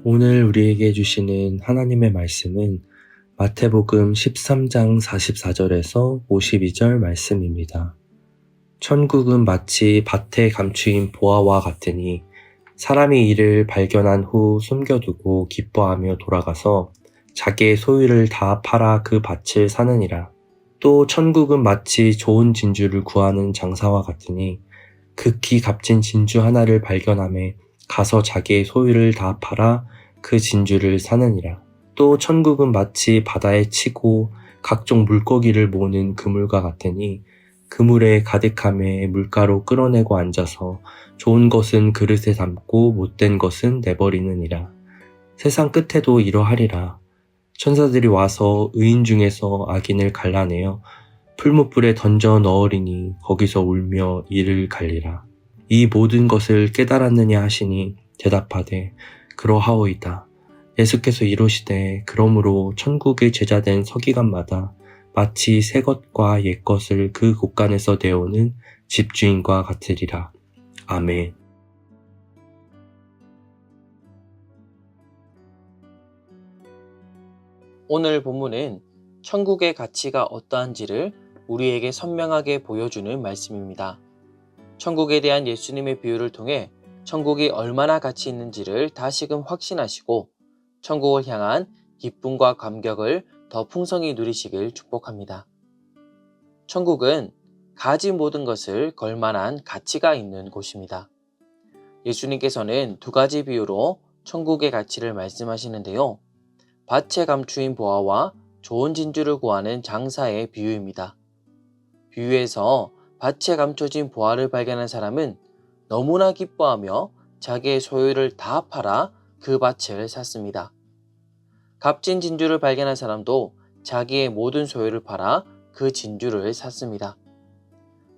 오늘 우리에게 주시는 하나님의 말씀은 마태복음 13장 44절에서 52절 말씀입니다. 천국은 마치 밭에 감추인 보화와 같으니 사람이 이를 발견한 후 숨겨두고 기뻐하며 돌아가서 자기의 소유를 다 팔아 그 밭을 사느니라. 또 천국은 마치 좋은 진주를 구하는 장사와 같으니 극히 값진 진주 하나를 발견하매 가서 자기의 소유를 다 팔아 그 진주를 사느니라. 또 천국은 마치 바다에 치고 각종 물고기를 모으는 그물과 같으니 그물에 가득함에 물가로 끌어내고 앉아서 좋은 것은 그릇에 담고 못된 것은 내버리느니라. 세상 끝에도 이러하리라. 천사들이 와서 의인 중에서 악인을 갈라내어 풀무불에 던져 넣으리니 거기서 울며 이를 갈리라. 이 모든 것을 깨달았느냐 하시니 대답하되 그러하오이다. 예수께서 이르시되 그러므로 천국의 제자된 서기관마다 마치 새 것과 옛 것을 그 곳간에서 내오는 집주인과 같으리라. 아멘. 오늘 본문은 천국의 가치가 어떠한지를 우리에게 선명하게 보여주는 말씀입니다. 천국에 대한 예수님의 비유를 통해 천국이 얼마나 가치 있는지를 다시금 확신하시고 천국을 향한 기쁨과 감격을 더 풍성히 누리시길 축복합니다. 천국은 가진 모든 것을 걸 만한 가치가 있는 곳입니다. 예수님께서는 두 가지 비유로 천국의 가치를 말씀하시는데요. 밭에 감추인 보화와 좋은 진주를 구하는 장사의 비유입니다. 비유에서 밭에 감춰진 보화를 발견한 사람은 너무나 기뻐하며 자기의 소유를 다 팔아 그 밭을 샀습니다. 값진 진주를 발견한 사람도 자기의 모든 소유를 팔아 그 진주를 샀습니다.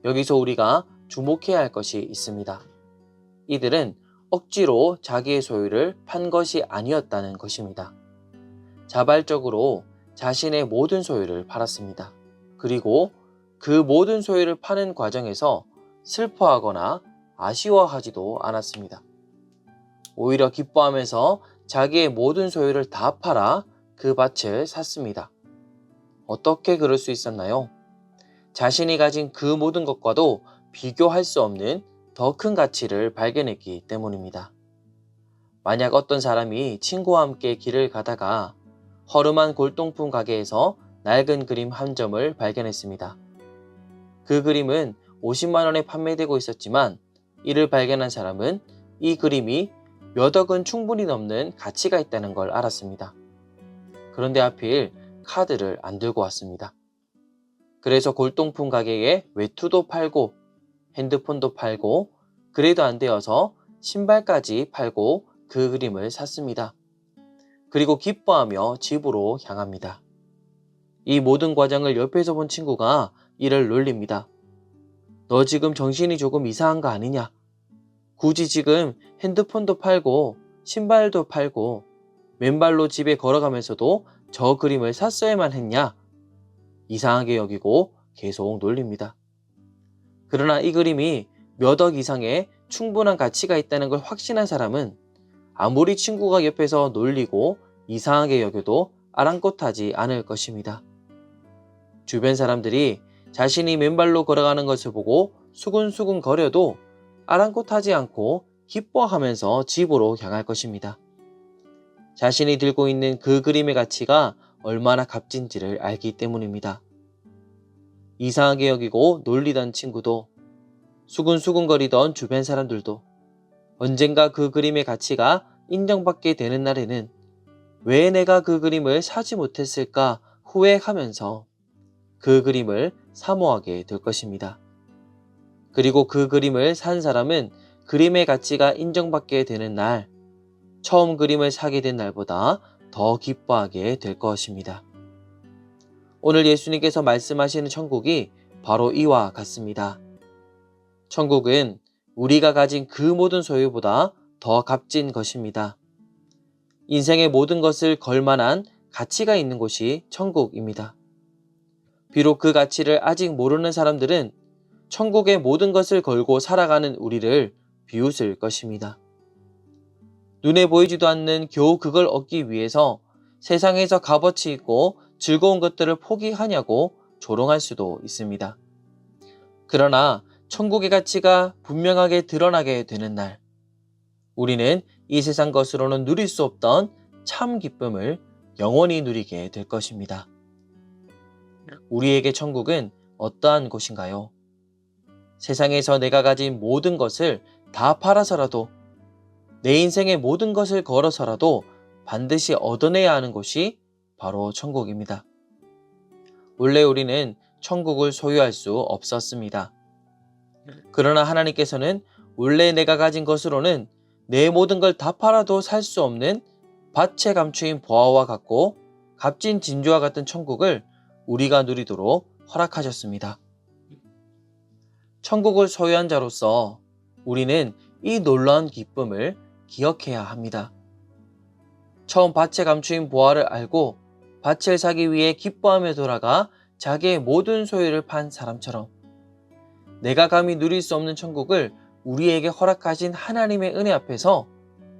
여기서 우리가 주목해야 할 것이 있습니다. 이들은 억지로 자기의 소유를 판 것이 아니었다는 것입니다. 자발적으로 자신의 모든 소유를 팔았습니다. 그리고 그 모든 소유를 파는 과정에서 슬퍼하거나 아쉬워하지도 않았습니다. 오히려 기뻐하면서 자기의 모든 소유를 다 팔아 그 밭을 샀습니다. 어떻게 그럴 수 있었나요? 자신이 가진 그 모든 것과도 비교할 수 없는 더 큰 가치를 발견했기 때문입니다. 만약 어떤 사람이 친구와 함께 길을 가다가 허름한 골동품 가게에서 낡은 그림 한 점을 발견했습니다. 그 그림은 50만 원에 판매되고 있었지만 이를 발견한 사람은 이 그림이 몇 억은 충분히 넘는 가치가 있다는 걸 알았습니다. 그런데 하필 카드를 안 들고 왔습니다. 그래서 골동품 가게에 외투도 팔고 핸드폰도 팔고 그래도 안 되어서 신발까지 팔고 그 그림을 샀습니다. 그리고 기뻐하며 집으로 향합니다. 이 모든 과정을 옆에서 본 친구가 이를 놀립니다. 너 지금 정신이 조금 이상한 거 아니냐? 굳이 지금 핸드폰도 팔고 신발도 팔고 맨발로 집에 걸어가면서도 저 그림을 샀어야만 했냐? 이상하게 여기고 계속 놀립니다. 그러나 이 그림이 몇 억 이상의 충분한 가치가 있다는 걸 확신한 사람은 아무리 친구가 옆에서 놀리고 이상하게 여겨도 아랑곳하지 않을 것입니다. 주변 사람들이 자신이 맨발로 걸어가는 것을 보고 수근수근 거려도 아랑곳하지 않고 기뻐하면서 집으로 향할 것입니다. 자신이 들고 있는 그 그림의 가치가 얼마나 값진지를 알기 때문입니다. 이상하게 여기고 놀리던 친구도 수근수근거리던 주변 사람들도 언젠가 그 그림의 가치가 인정받게 되는 날에는 왜 내가 그 그림을 사지 못했을까 후회하면서 그 그림을 사모하게 될 것입니다. 그리고 그 그림을 산 사람은 그림의 가치가 인정받게 되는 날, 처음 그림을 사게 된 날보다 더 기뻐하게 될 것입니다. 오늘 예수님께서 말씀하시는 천국이 바로 이와 같습니다. 천국은 우리가 가진 그 모든 소유보다 더 값진 것입니다. 인생의 모든 것을 걸 만한 가치가 있는 곳이 천국입니다. 비록 그 가치를 아직 모르는 사람들은 천국의 모든 것을 걸고 살아가는 우리를 비웃을 것입니다. 눈에 보이지도 않는 겨우 그걸 얻기 위해서 세상에서 값어치 있고 즐거운 것들을 포기하냐고 조롱할 수도 있습니다. 그러나 천국의 가치가 분명하게 드러나게 되는 날, 우리는 이 세상 것으로는 누릴 수 없던 참 기쁨을 영원히 누리게 될 것입니다. 우리에게 천국은 어떠한 곳인가요? 세상에서 내가 가진 모든 것을 다 팔아서라도, 내 인생의 모든 것을 걸어서라도 반드시 얻어내야 하는 곳이 바로 천국입니다. 원래 우리는 천국을 소유할 수 없었습니다. 그러나 하나님께서는 원래 내가 가진 것으로는 내 모든 걸 다 팔아도 살 수 없는 밭에 감추인 보화와 같고 값진 진주와 같은 천국을 우리가 누리도록 허락하셨습니다. 천국을 소유한 자로서 우리는 이 놀라운 기쁨을 기억해야 합니다. 처음 밭에 감추인 보화를 알고 밭을 사기 위해 기뻐하며 돌아가 자기의 모든 소유를 판 사람처럼 내가 감히 누릴 수 없는 천국을 우리에게 허락하신 하나님의 은혜 앞에서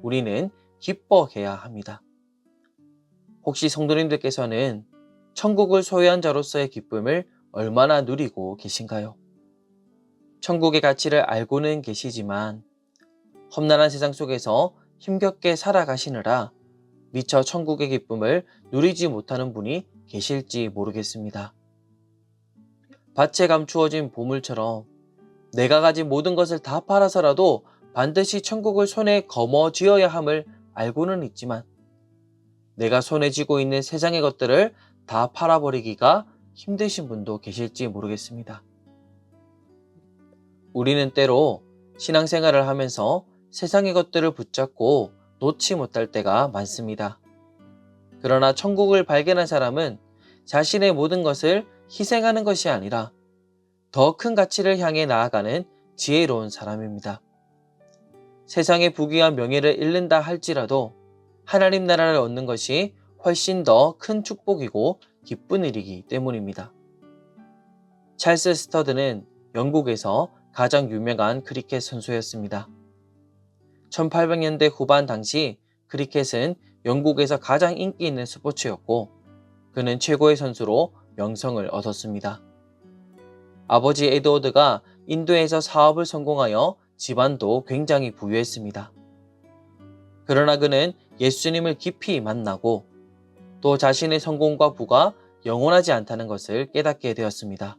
우리는 기뻐해야 합니다. 혹시 성도님들께서는 천국을 소유한 자로서의 기쁨을 얼마나 누리고 계신가요? 천국의 가치를 알고는 계시지만 험난한 세상 속에서 힘겹게 살아가시느라 미처 천국의 기쁨을 누리지 못하는 분이 계실지 모르겠습니다. 밭에 감추어진 보물처럼 내가 가진 모든 것을 다 팔아서라도 반드시 천국을 손에 거머쥐어야 함을 알고는 있지만 내가 손에 쥐고 있는 세상의 것들을 다 팔아버리기가 힘드신 분도 계실지 모르겠습니다. 우리는 때로 신앙생활을 하면서 세상의 것들을 붙잡고 놓지 못할 때가 많습니다. 그러나 천국을 발견한 사람은 자신의 모든 것을 희생하는 것이 아니라 더 큰 가치를 향해 나아가는 지혜로운 사람입니다. 세상의 부귀한 명예를 잃는다 할지라도 하나님 나라를 얻는 것이 훨씬 더 큰 축복이고 기쁜 일이기 때문입니다. 찰스 스터드는 영국에서 가장 유명한 크리켓 선수였습니다. 1800년대 후반 당시 크리켓은 영국에서 가장 인기 있는 스포츠였고 그는 최고의 선수로 명성을 얻었습니다. 아버지 에드워드가 인도에서 사업을 성공하여 집안도 굉장히 부유했습니다. 그러나 그는 예수님을 깊이 만나고 또 자신의 성공과 부가 영원하지 않다는 것을 깨닫게 되었습니다.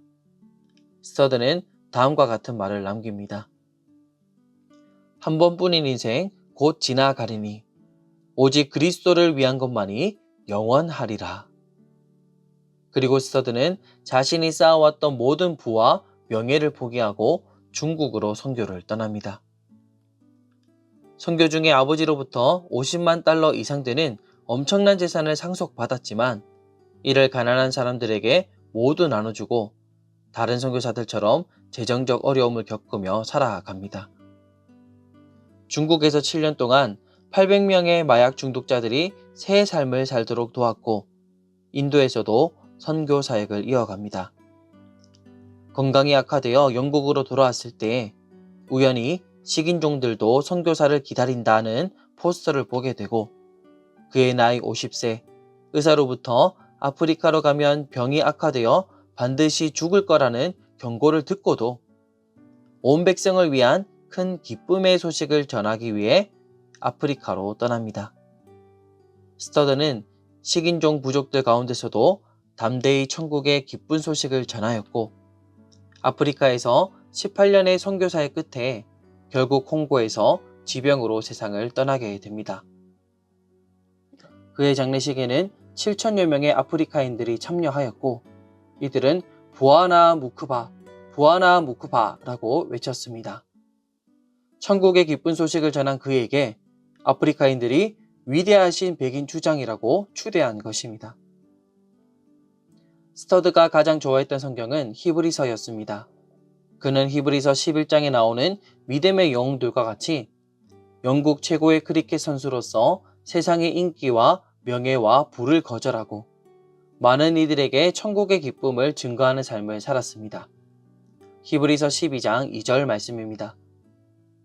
스터드는 다음과 같은 말을 남깁니다. 한 번뿐인 인생 곧 지나가리니 오직 그리스도를 위한 것만이 영원하리라. 그리고 스터드는 자신이 쌓아왔던 모든 부와 명예를 포기하고 중국으로 선교를 떠납니다. 선교 중에 아버지로부터 50만 달러 이상 되는 엄청난 재산을 상속받았지만 이를 가난한 사람들에게 모두 나눠주고 다른 선교사들처럼 재정적 어려움을 겪으며 살아갑니다. 중국에서 7년 동안 800명의 마약 중독자들이 새 삶을 살도록 도왔고 인도에서도 선교 사역을 이어갑니다. 건강이 악화되어 영국으로 돌아왔을 때 우연히 식인종들도 선교사를 기다린다는 포스터를 보게 되고 그의 나이 50세, 의사로부터 아프리카로 가면 병이 악화되어 반드시 죽을 거라는 경고를 듣고도 온 백성을 위한 큰 기쁨의 소식을 전하기 위해 아프리카로 떠납니다. 스터드는 식인종 부족들 가운데서도 담대히 천국의 기쁜 소식을 전하였고 아프리카에서 18년의 선교사의 끝에 결국 홍고에서 지병으로 세상을 떠나게 됩니다. 그의 장례식에는 7천여 명의 아프리카인들이 참여하였고 이들은 부아나 무크바, 부아나 무크바라고 외쳤습니다. 천국의 기쁜 소식을 전한 그에게 아프리카인들이 위대하신 백인 주장이라고 추대한 것입니다. 스터드가 가장 좋아했던 성경은 히브리서였습니다. 그는 히브리서 11장에 나오는 믿음의 영웅들과 같이 영국 최고의 크리켓 선수로서 세상의 인기와 명예와 부를 거절하고 많은 이들에게 천국의 기쁨을 증거하는 삶을 살았습니다. 히브리서 12장 2절 말씀입니다.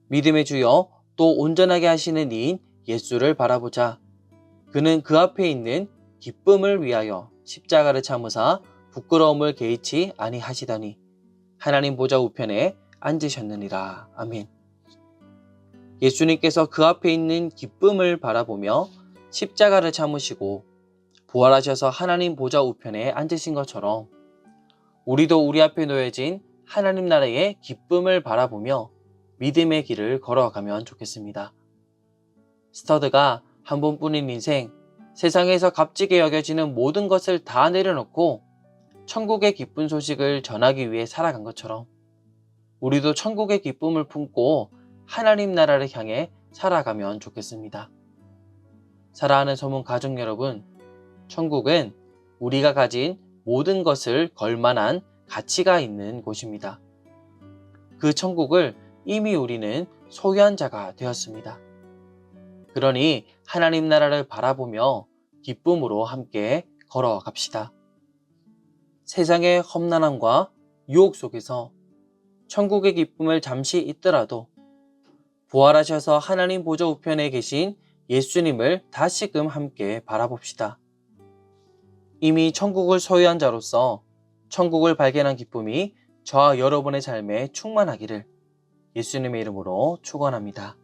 믿음의 주여 또 온전하게 하시는 이인 예수를 바라보자. 그는 그 앞에 있는 기쁨을 위하여 십자가를 참으사 부끄러움을 개의치 아니하시더니 하나님 보좌 우편에 앉으셨느니라. 아멘. 예수님께서 그 앞에 있는 기쁨을 바라보며 십자가를 참으시고 부활하셔서 하나님 보좌 우편에 앉으신 것처럼 우리도 우리 앞에 놓여진 하나님 나라의 기쁨을 바라보며 믿음의 길을 걸어가면 좋겠습니다. 스터드가 한 번뿐인 인생, 세상에서 값지게 여겨지는 모든 것을 다 내려놓고 천국의 기쁜 소식을 전하기 위해 살아간 것처럼 우리도 천국의 기쁨을 품고 하나님 나라를 향해 살아가면 좋겠습니다. 사랑하는 소문 가족 여러분, 천국은 우리가 가진 모든 것을 걸만한 가치가 있는 곳입니다. 그 천국을 이미 우리는 소유한 자가 되었습니다. 그러니 하나님 나라를 바라보며 기쁨으로 함께 걸어갑시다. 세상의 험난함과 유혹 속에서 천국의 기쁨을 잠시 잊더라도 부활하셔서 하나님 보좌 우편에 계신 예수님을 다시금 함께 바라봅시다. 이미 천국을 소유한 자로서 천국을 발견한 기쁨이 저와 여러분의 삶에 충만하기를 예수님의 이름으로 축원합니다.